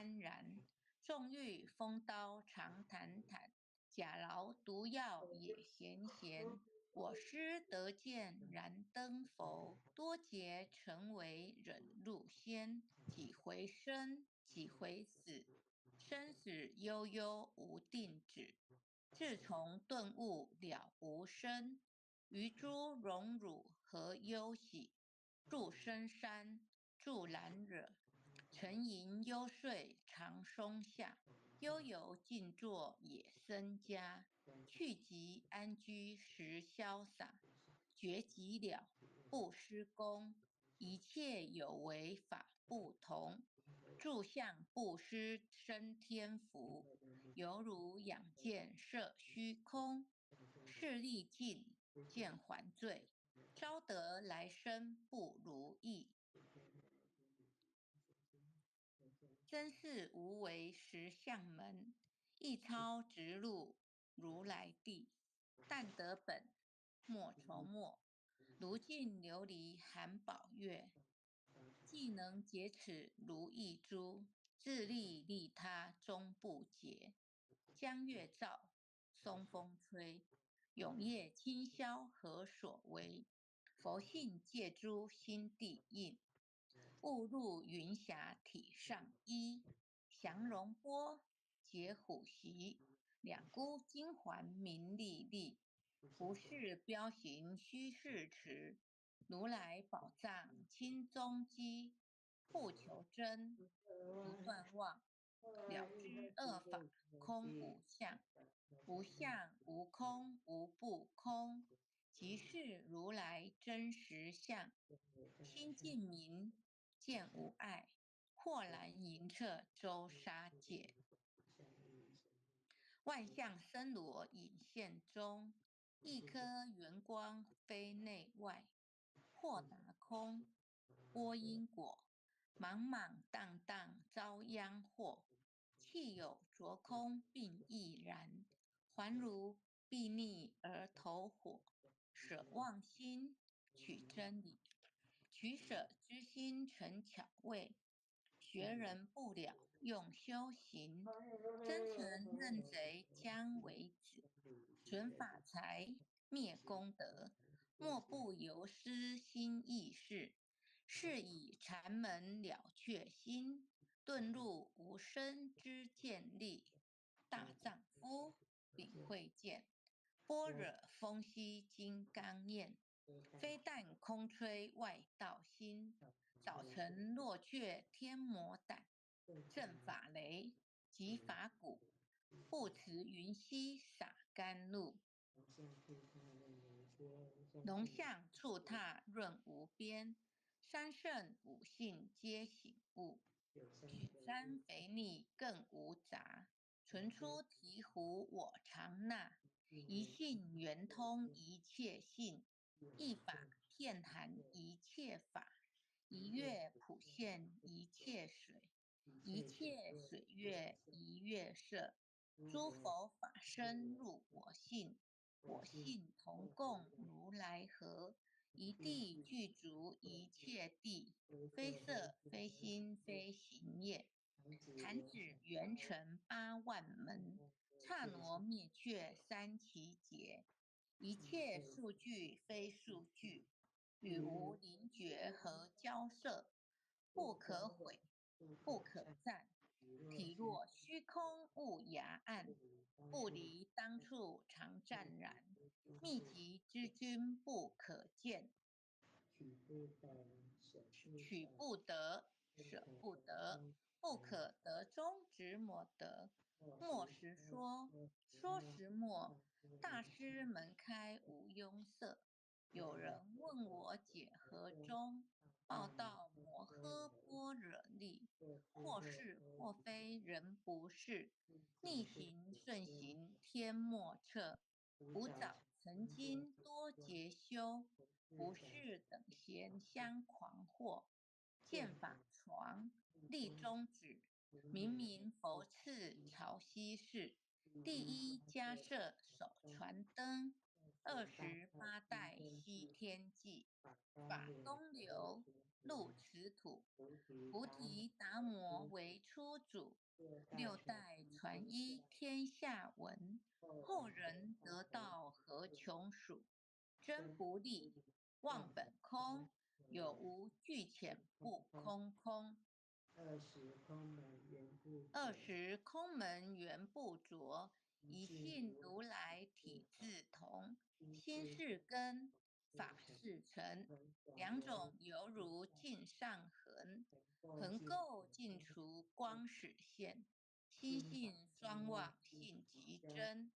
安然。纵欲风刀长坦坦，假劳毒药也咸咸。我师得见燃灯佛，多劫成为忍辱仙。几回生，几回死，生死悠悠无定止。自从顿悟了无生，于诸荣辱何忧喜？住深山，住兰惹，沉吟幽睡长松下。悠游静坐野僧家，去即安居时潇洒。觉即了，不施功，一切有为法不同。住相布施生天福，犹如养剑摄虚空。视力尽，见还罪，招得来生不如意。真是无为实相门，一操直入如来地。但得本，莫愁末，如镜琉璃含宝月。既能解此如意珠，自利利他终不竭。江月照，松风吹，永夜清宵何所为？佛性借诸心地印，误入云霞体上衣。降龙波，解虎袭，两股金环明历历。不是标行虚是持，如来宝藏清踪迹。不求真，不断妄，了知恶法空无相。无相无空无不空，即是如来真实相。心净明，见无碍，豁然迎彻周沙界。万象森罗隐现中，一颗圆光非内外。豁达空，波因果，莽莽荡荡遭殃祸。气有着空并亦然，还如睥睨而投火。舍妄心，取真理，取舍之心成巧味。学人不了用修行，真诚认贼将为子。存法财，灭功德，莫不由私心意事。是以禅门了却心，遁入无生之见力。大丈夫领会见，般若风息金刚焰。非但空吹外道心，早晨落却天魔胆。正法雷，即法鼓，不辞云溪洒甘露。龙象触踏润无边，三圣五性皆醒悟。雪山肥腻更无杂，存出醍醐我常纳。一性圆通一切性，一法遍含一切法。一月普现一切水，一切水月一月色。诸佛法身入我性，我性同共如来合。一地具足一切地，非色非心非行业。弹指圆成8万门，刹那灭却三奇劫。一切数据非数据，与无灵觉和交涉。不可毁，不可赞。体若虚空无涯岸，不离当处常湛然。秘籍之君不可见，取不得，舍不得。不可得中直莫得，莫实说，说实莫。大师门开无庸色。有人问我解何中，报道摩诃般若力。或是或非人不是，逆行顺行天莫测。吾早曾经多劫修，不是等闲相诳惑。见法床，立中指，明明佛赐潮汐事。第一迦摄手传灯，28代西天记。法东流，入此土。菩提达摩为初祖，六代传医天下闻。后人得道何穷数，真不利，忘本空。有无俱浅不空空。20空门原不着，一信如来体自同。心是根，法是尘，两种犹如镜上痕。横垢尽除光始现，心性双忘性极真。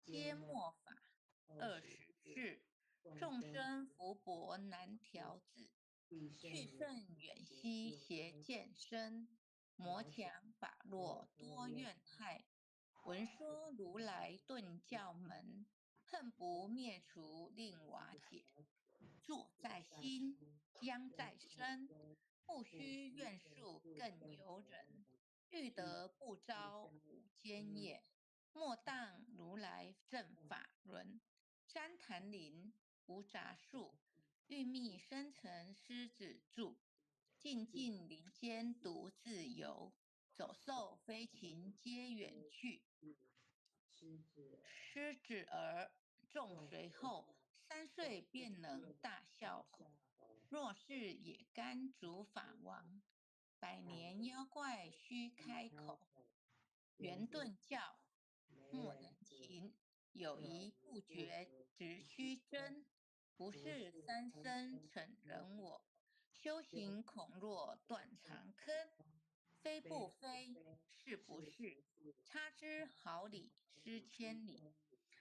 皆末法20事，众生福薄难调治。去甚远兮邪见深，魔强法弱多怨害。闻说如来顿教门，恨不灭除令瓦解。住在心，将在身，不须怨树更尤人。欲得不招五间业，莫当如来正法轮。旃檀林，无杂树，欲觅深层狮子住。静静林间独自游，走兽飞禽皆远去。狮子儿众随后，3岁便能大笑吼。若是也甘主法王，百年妖怪须开口。圆顿教，莫人情，有疑不决只须真。不是三生逞人我，修行恐若断肠坑。非不非，是不是，差之毫厘失千里。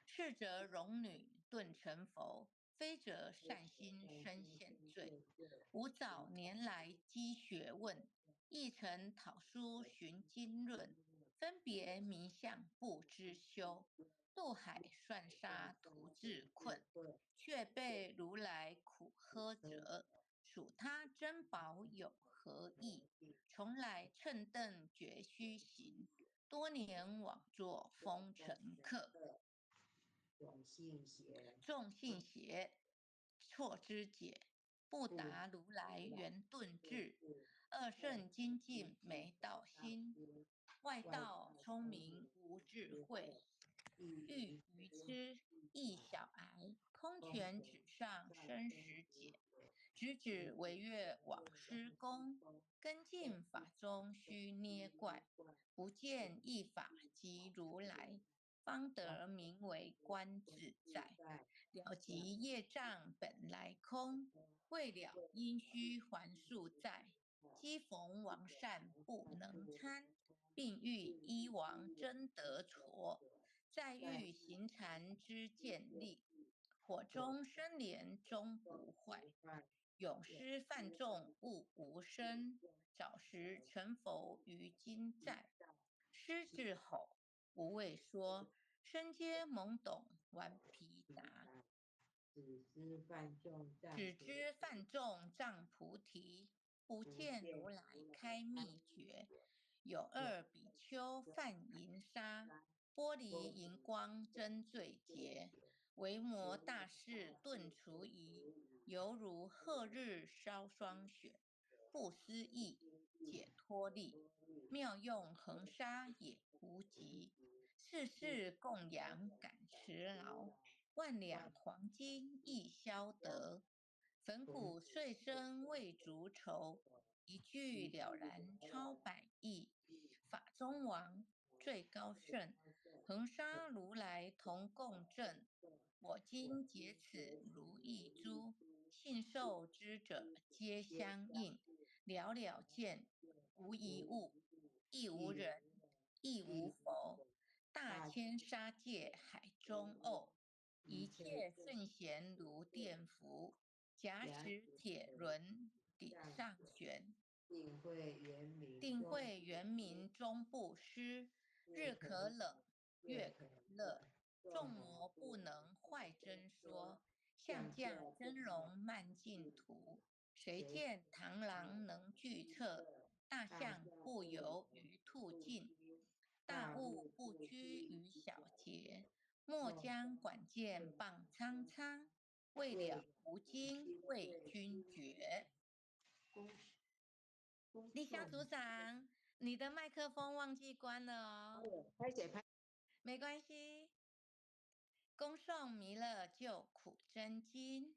是则荣女顿成佛，非则善心生现罪。吾早年来积学问，一曾讨书寻经论。分别名相不知修，渡海算沙徒自困。却被如来苦呵责，数他珍宝有何益？从来乘凳绝须行，多年枉作风尘客。众信邪，错之解，不达如来圆顿智。二圣精进没道心，外道聪明无智慧。欲愚痴，易小癌，空拳纸上生死解。直指惟越往施功，跟进法中须捏怪。不见一法即如来，方得名为观自在。了即业障本来空，未了因须还宿在。机逢王善不能参，并欲依王真得矬。再欲行禅之见力，火中生莲终不坏。永失犯众悟无生，早时成佛于今在。狮子吼，无畏说，身皆懵懂顽皮答。只知犯众障菩提，不见如来开秘诀。有2比丘犯淫杀，玻璃荧光真罪劫。维摩大士顿除疑，犹如赫日烧霜雪。不思议，解脱力，妙用恒沙也无极。世世供养感持劳，万两黄金亦消得。粉骨碎身未足愁，一句了然超百亿。法中王，最高圣，恒沙如来同共振。我今解此如意珠，信受之者皆相应。了了见，无一物，亦无人，亦无佛。大千沙界海中偶，一切圣贤如电伏。假使铁轮顶上悬，定慧圆明终不失。日可冷，月可热，众魔不能坏真说。象驾真容慢净土，谁见螳螂能拒策？大象不游于兔径，大悟不拘于小节。莫将管见谤苍苍，未了无今为君绝。丽香组长，你的麦克风忘记关了哦。没关系。恭送弥勒救苦真经，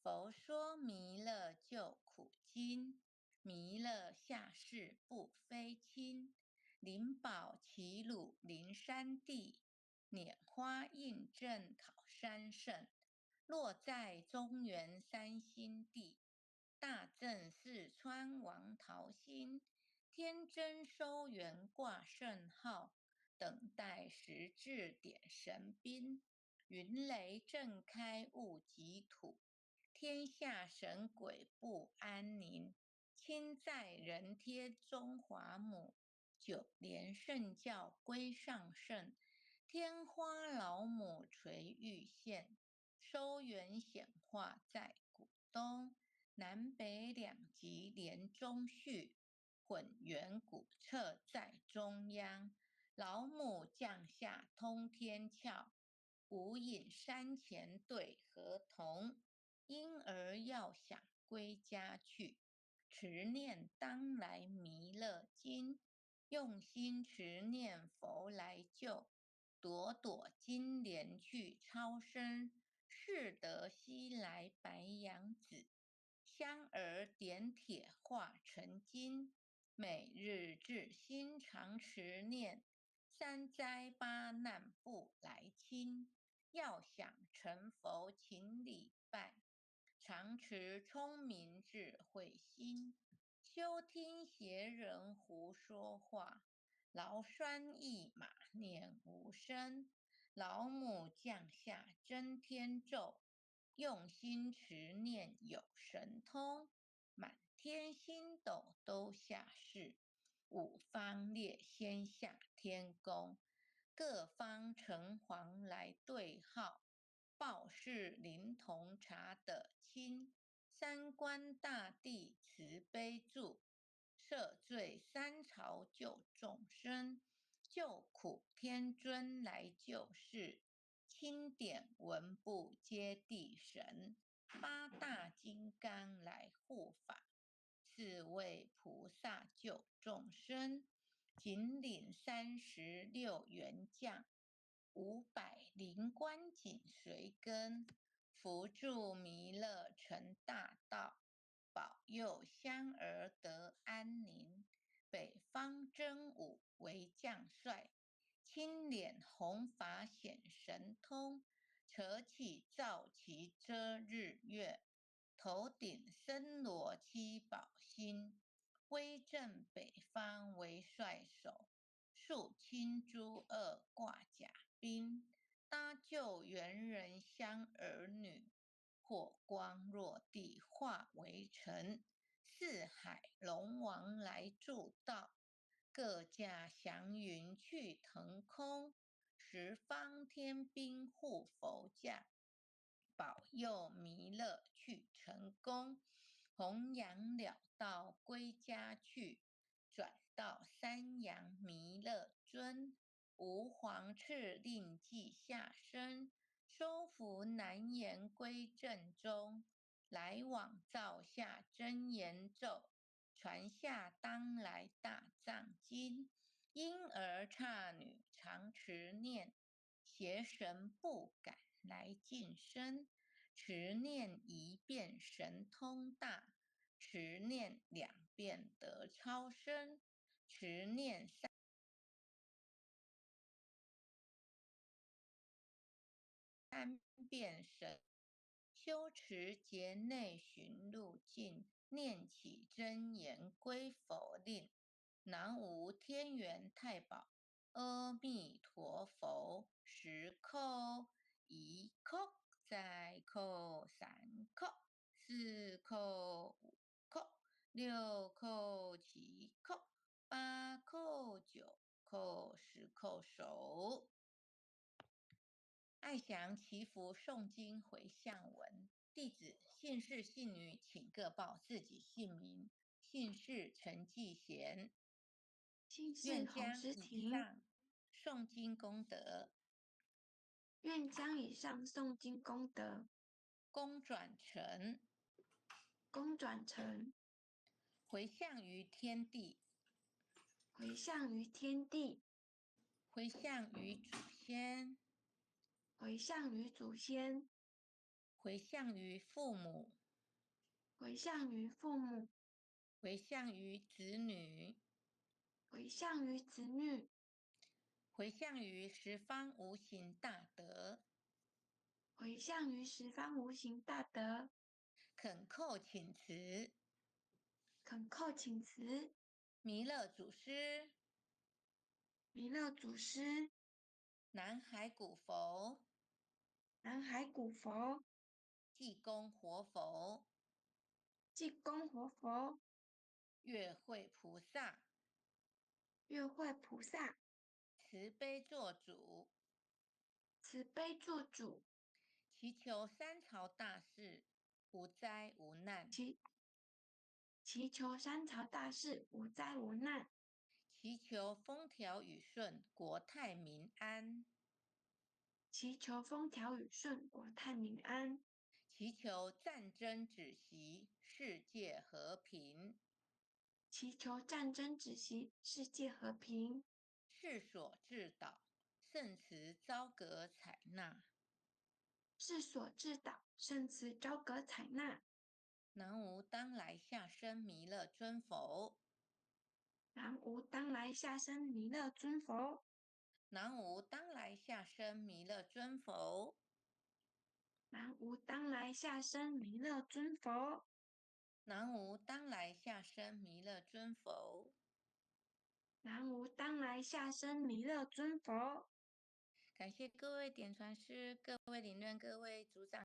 佛说弥勒救苦经，弥勒下世不非亲，灵宝齐鲁灵山地，拈花印证考山胜，落在中原三星地，大正四川王桃心，天真收元挂圣号，等待时至点神兵，云雷震开雾极土，天下神鬼不安宁。亲在人贴中华母，九连圣教归上圣，天花老母垂玉县，收元显化在古东，南北两极连中续，混元古彻在中央，老母降下通天窍，无影山前对河童，婴儿要想归家去，持念当来弥勒经，用心持念佛来救，朵朵金莲去超生，适得西来白羊子，香儿点铁化成金，每日至心常持念，三灾八难不来侵，要想成佛请礼拜，常持聪明智慧心，休听邪人胡说话，劳酸一马念无声，老母降下真天咒，用心持念有神通，满天星斗都下世，五方列仙下天宫，各方城隍来对号，报事灵童查得清，三官大帝慈悲助，赦罪三朝救众生，救苦天尊来救世，钦点文部接地神，八大金刚来护法，四位菩萨救众生，紧领36员将，500灵官紧随跟，扶助弥勒成大道，保佑香儿得安宁。北方真武为将帅，青脸红发显神通，扯起皂旗遮日月，头顶森罗七宝星，威震北方为帅首，肃清诸恶挂甲兵，搭救猿人香儿女，火光落地化为尘，四海龙王来助道，各驾祥云去腾空，十方天兵护佛驾，保佑弥勒去成功，弘扬了道归家去，转到三阳弥勒尊，吾皇敕令记下生，收服难言归正中，来往造下真言咒，传下当来大藏经，婴儿刹女常持念，邪神不敢来近身，持念一遍神通大，持念2遍得超生，持念3遍神，修持劫内寻路径，念起真言归佛令，南无天元太保阿弥陀佛，10叩，1叩，再叩，3叩，4叩，5叩，6叩，7叩，8叩，9叩，10叩手。爱祥祈福诵经回向文，弟子姓氏姓女，请各报自己姓名。姓氏陈继贤，姓氏洪愿将以诗婷，上诵经功德愿将以上诵经功德公转成，公转成，回向于天地回向于天地，回向于祖先，回向于祖先，回向于父母，回向于父母，回向于子女，回向于子女，回向于十方无形大德，回向于十方无形大德，恳叩请辞，恳叩请辞，弥勒祖师，弥勒祖师，南海古佛，南海古佛，济公活佛，济公活佛，月慧菩萨，月慧菩萨，慈悲做主，慈悲做主，祈求三朝大事无灾无难，祈求三朝大事无灾无难，祈求风调雨顺，国泰民安，祈求风调雨顺，国泰民安，祈求战争止息，世界和平，祈求战争止息，世界和平，世所至导，圣慈昭格采纳。世所至导，圣慈昭格采纳。南无当来下生弥勒尊佛，南无当来下生弥勒尊佛，南无当来下生弥勒尊佛，南无当来下生弥勒尊佛，南无当来下生弥勒尊佛。南无当来下生弥勒尊佛。感谢各位点传师、各位领任、各位组长。